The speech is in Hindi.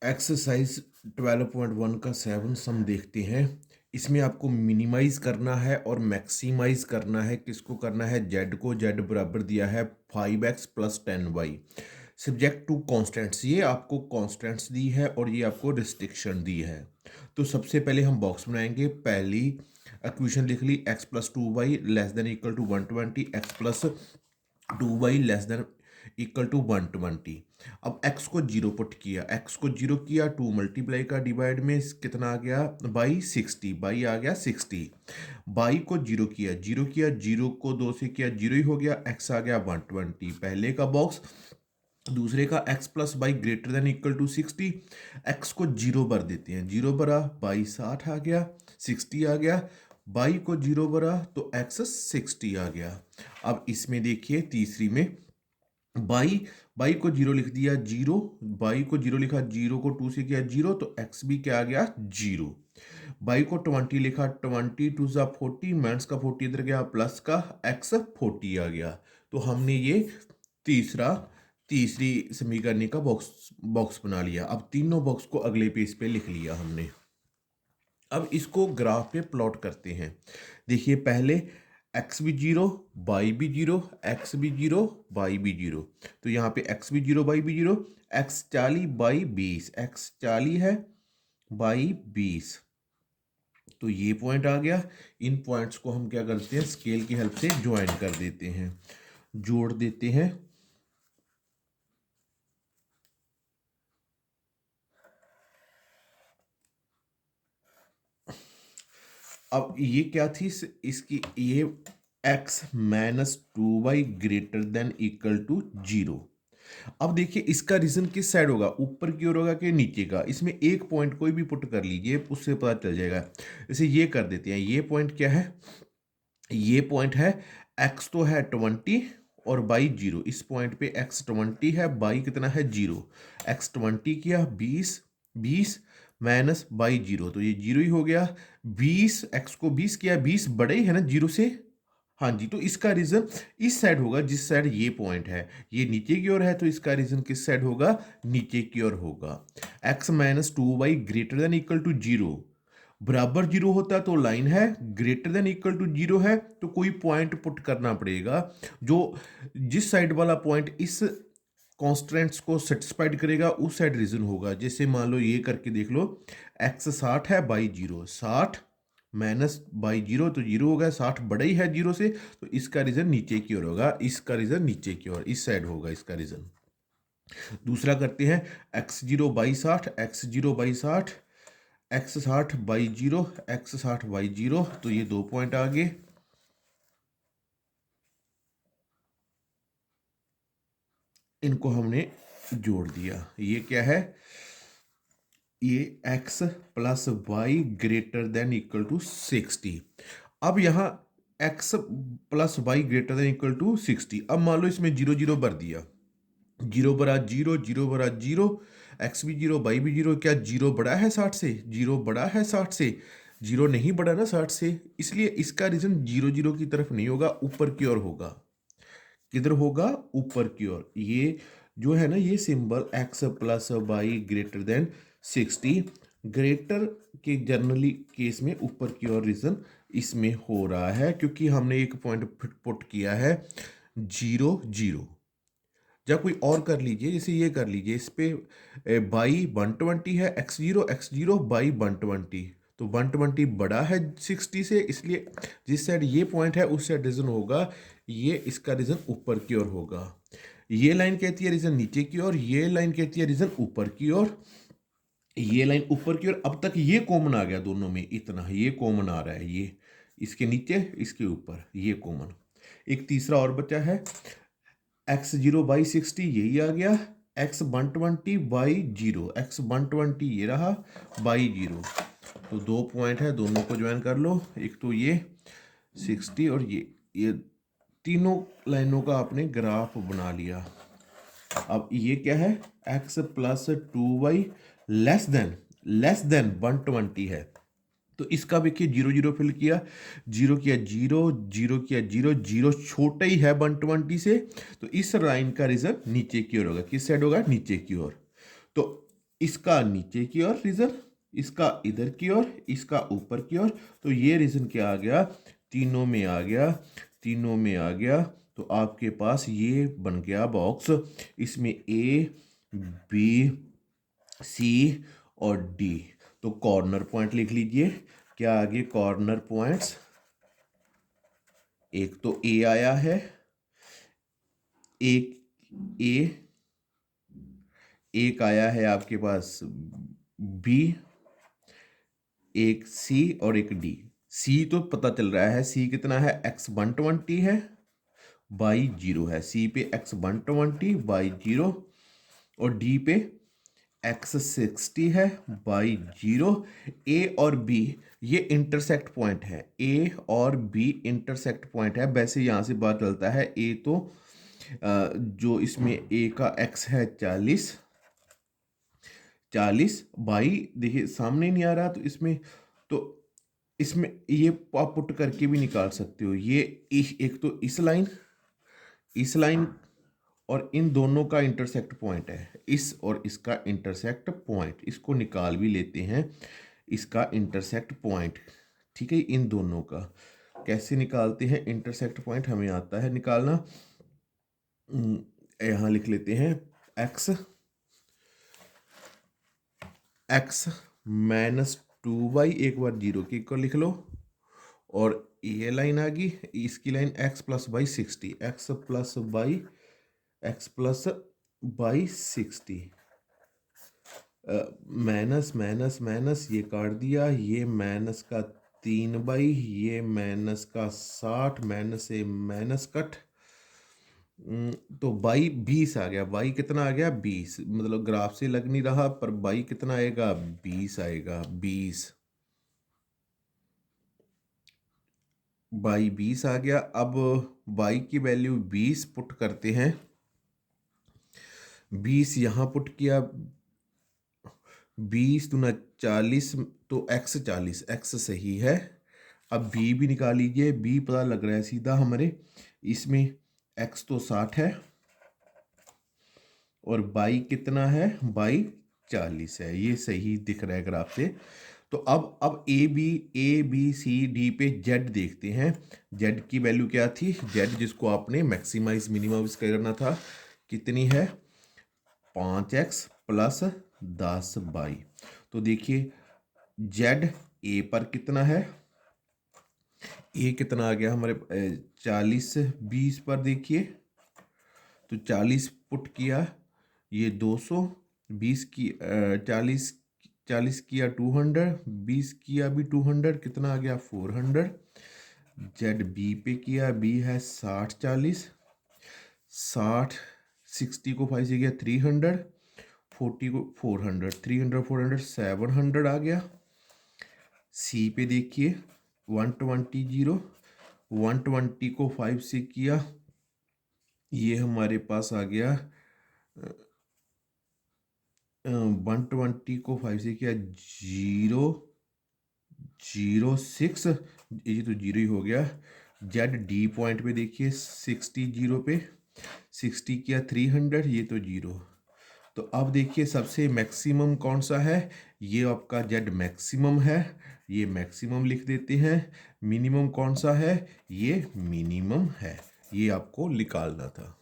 एक्सरसाइज 12.1 का 7 सम देखते हैं। इसमें आपको मिनिमाइज करना है और मैक्सिमाइज करना है। किसको करना है? जेड को। जेड बराबर दिया है 5x plus 10y subject to constants. ये आपको कॉन्स्टेंट्स दी है और ये आपको रिस्ट्रिक्शन दी है। तो सबसे पहले हम बॉक्स बनाएंगे। पहली इक्वेशन लिख ली, x plus 2y less than equal to 120, x plus 2y less than equal to 120। अब x को जीरो पुट किया, x को जीरो किया, 2 मल्टीप्लाई का डिवाइड में कितना आ गया? बाई 60, बाई आ गया 60। बाई को जीरो किया, जीरो किया, जीरो को 2 से किया, जीरो ही हो गया, x आ गया 120। पहले का बॉक्स। दूसरे का x plus by greater than equal to 60। x को जीरो भर देते हैं, जीरो भरा, बाई 60 आ गया, 60 आ गया। बाई को जीरो भरा तो x 60 आ गया। अब इसमें देखिए तीसरी में बाई, बाई को जीरो लिख दिया, जीरो, बाई को जीरो लिखा, जीरो को 2 से किया जीरो, तो x भी क्या आ गया? जीरो। बाई को 20 लिखा, 20 टू ज़ा 40, माइनस का 40 इधर गया, प्लस का x 40 आ गया। तो हमने ये तीसरी समीकरण का बॉक्स बॉक्स बना लिया। अब तीनों बॉक्स को अगले पेज पे लिख लिया हमने। अब इसको ग्राफ पे प्लॉट करते हैं। देखिए पहले x भी जीरो, बाई भी जीरो, x भी जीरो, बाई भी जीरो। तो यहाँ पे x भी जीरो, बाई भी जीरो, x 40 बाई 20, x 40 है, बाई 20। तो ये पॉइंट आ गया। इन पॉइंट्स को हम क्या करते हैं? स्केल की हेल्प से ज्वाइन कर देते हैं, जोड़ देते हैं। अब ये क्या थी? इसकी ये x minus 2y greater than equal to zero. अब देखिए इसका रीजन किस साइड होगा? ऊपर की ओर होगा कि नीचे का? इसमें एक पॉइंट कोई भी पुट कर लीजिए, उससे पता चल जाएगा। जैसे ये कर देते हैं। ये पॉइंट क्या है? ये पॉइंट है x तो है 20 और बाई जीरो। इस पॉइंट पे x 20 है, बाई कितना है? जीरो। x 20 किया 20, 20 माइनस बाई जीरो, तो ये जीरो ही हो गया। 20 x को 20 किया, 20 बड़े ही है ना जीरो से? हाँ जी। तो इसका रीजन इस साइड होगा, जिस साइड ये पॉइंट है। ये नीचे की ओर है, तो इसका रीजन किस साइड होगा? नीचे की ओर होगा। x minus 2y greater than equal to zero, बराबर जीरो होता तो लाइन है, greater than equal to zero है तो कोई पॉइंट पुट करना पड़ेगा जो जिस साइड वाला पॉइंट इस कॉन्स्टेंट्स को सेटिस्फाइड करेगा उस साइड रीजन होगा। जैसे मान लो ये करके देख लो, x 60 है, by zero, 60 minus by zero तो जीरो हो गया, 60 बड़ा ही है जीरो से, तो इसका रीजन नीचे की ओर होगा। इसका रीजन नीचे की ओर, इस साइड होगा इसका रीजन। दूसरा करते हैं, x zero by 60, x zero by 60, x 60 by zero, x 60 by zero, तो ये दो पॉइंट आ गए। इनको हमने जोड़ दिया। ये क्या है? ये x plus Y greater than equal to 60। अब यहाँ x plus Y greater than equal to 60। अब मान लो इसमें जीरो जीरो भर दिया, जीरो बरा जीरो, जीरो बरा जीरो, एक्स भी जीरो, बाई भी जीरो। क्या जीरो बड़ा है 60 से? जीरो बड़ा है 60 से? जीरो नहीं बड़ा ना 60 से, इसलिए इसका रीजन जीरो जीरो की तरफ नहीं होगा, ऊपर की ओर होगा। किधर होगा? ऊपर की ओर। ये जो है ना, ये symbol x plus by greater then 60, greater के जनरली केस में ऊपर की ओर रीजन इसमें हो रहा है, क्योंकि हमने एक पॉइंट पुट किया है जीरो जीरो। जब कोई और कर लीजिए, जैसे ये कर लीजिए, इस पे बाई 120 है, एक्स जीरो बाई 120, तो 120 बड़ा है 60 से, इसलिए जिस साइड ये पॉइंट है उस साइड रीजन होगा। ये इसका रीजन ऊपर की ओर होगा। ये लाइन कहती है रीजन नीचे की ओर, ये लाइन कहती है रीजन ऊपर की ओर, ये लाइन ऊपर की ओर। अब तक ये कॉमन आ गया दोनों में, इतना ये कॉमन आ रहा है, ये इसके नीचे इसके ऊपर ये कॉमन। एक तीसरा और बचा है, एक्स जीरो बाई 60, यही आ गया। एक्स 120 बाई जीरो, एक्स 120 ये रहा, बाई जीरो। तो दो पॉइंट है, दोनों को ज्वाइन कर लो। एक तो ये 60 और ये तीनों लाइनों का आपने ग्राफ बना लिया। अब ये क्या है? X plus 2y less then 120 है, तो इसका देखिए जीरो जीरो फिल किया, जीरो किया जीरो, जीरो किया जीरो, जीरो छोटा ही है 120 से, तो इस लाइन का रीजन नीचे की ओर होगा। किस साइड होगा? नीचे की ओर। तो इसका नीचे की ओर रीजन, इसका इधर की ओर, इसका ऊपर की ओर। तो ये रीजन क्या आ गया, तीनों में आ गया, तीनों में आ गया। तो आपके पास ये बन गया बॉक्स। इसमें ए, बी, सी और डी। तो कॉर्नर पॉइंट लिख लीजिए। क्या आगे कॉर्नर पॉइंट्स, एक तो ए आया है, एक ए, एक आया है आपके पास बी, एक सी और एक डी। सी तो पता चल रहा है, सी कितना है, x120 है, बाई 0 है। सी पे x120 बाई 0 और डी पे x60 है बाई 0। ए और बी ये इंटरसेक्ट पॉइंट है, ए और बी इंटरसेक्ट पॉइंट है। वैसे यहाँ से बात चलता है, ए तो जो इसमें ए का x है 40, 40 बाई, देखिए सामने नहीं आ रहा तो इसमें ये आप पुट करके भी निकाल सकते हो। ये एक तो इस लाइन और इन दोनों का इंटरसेक्ट पॉइंट है, इस और इसका इंटरसेक्ट पॉइंट, इसको निकाल भी लेते हैं, इसका इंटरसेक्ट पॉइंट। ठीक है, इन दोनों का कैसे निकालते हैं इंटरसेक्ट पॉइंट, हमें आता है निकालना। यहाँ लिख लेते हैं x -2y, एक बार 0 के इक्वल लिख लो। और ये लाइन आ गई, इसकी line x + y 60, x by 60, minus ये काट दिया, ये माइनस का 3 बाई, ये माइनस का 60, माइनस से माइनस कट। तो बाई 20 आ गया। बाई कितना आ गया, 20, मतलब ग्राफ से लग नहीं रहा पर बाई कितना आएगा, 20 आएगा। 20 बाई 20 आ गया। अब बाई की वैल्यू 20 पुट करते हैं, 20 यहाँ पुट किया, 20 दूना 40, तो x 40, x सही है। अब b भी निकाल लीजिए, b पता लग रहा है सीधा हमारे, इसमें x तो 60 है और बाई कितना है, बाई 40 है। ये सही दिख रहा है ग्राफ से। तो अब ए बी सी डी पे जेड देखते हैं। जेड की वैल्यू क्या थी, जेड जिसको आपने मैक्सिमाइज मिनिमाइज करना था, कितनी है, 5x + 10y। तो देखिए जेड ए पर कितना है, ए कितना आ गया हमारे 40, 20 पर देखिए, तो 40 पुट किया, ये 200, 20 की 40 किया 200, 20 किया भी 200, कितना आ गया 400। जेड बी पे किया, बी है 60 40, 60 60 को 5 से गया 300, 40 को 400, 300 400 700 आ गया। सी पे देखिए 120 120 को 5 से किया, ये हमारे पास आ गया 120 को 5 से किया 006, ये तो 0 ही हो गया। जेड डी पॉइंट पे देखिए 60 0 पे 60 किया 300, ये तो 0। तो अब देखिए सबसे मैक्सिमम कौन सा है, ये आपका जेड मैक्सिमम है, ये मैक्सिमम लिख देते हैं। मिनिमम कौन सा है, ये मिनिमम है। ये आपको निकालना था।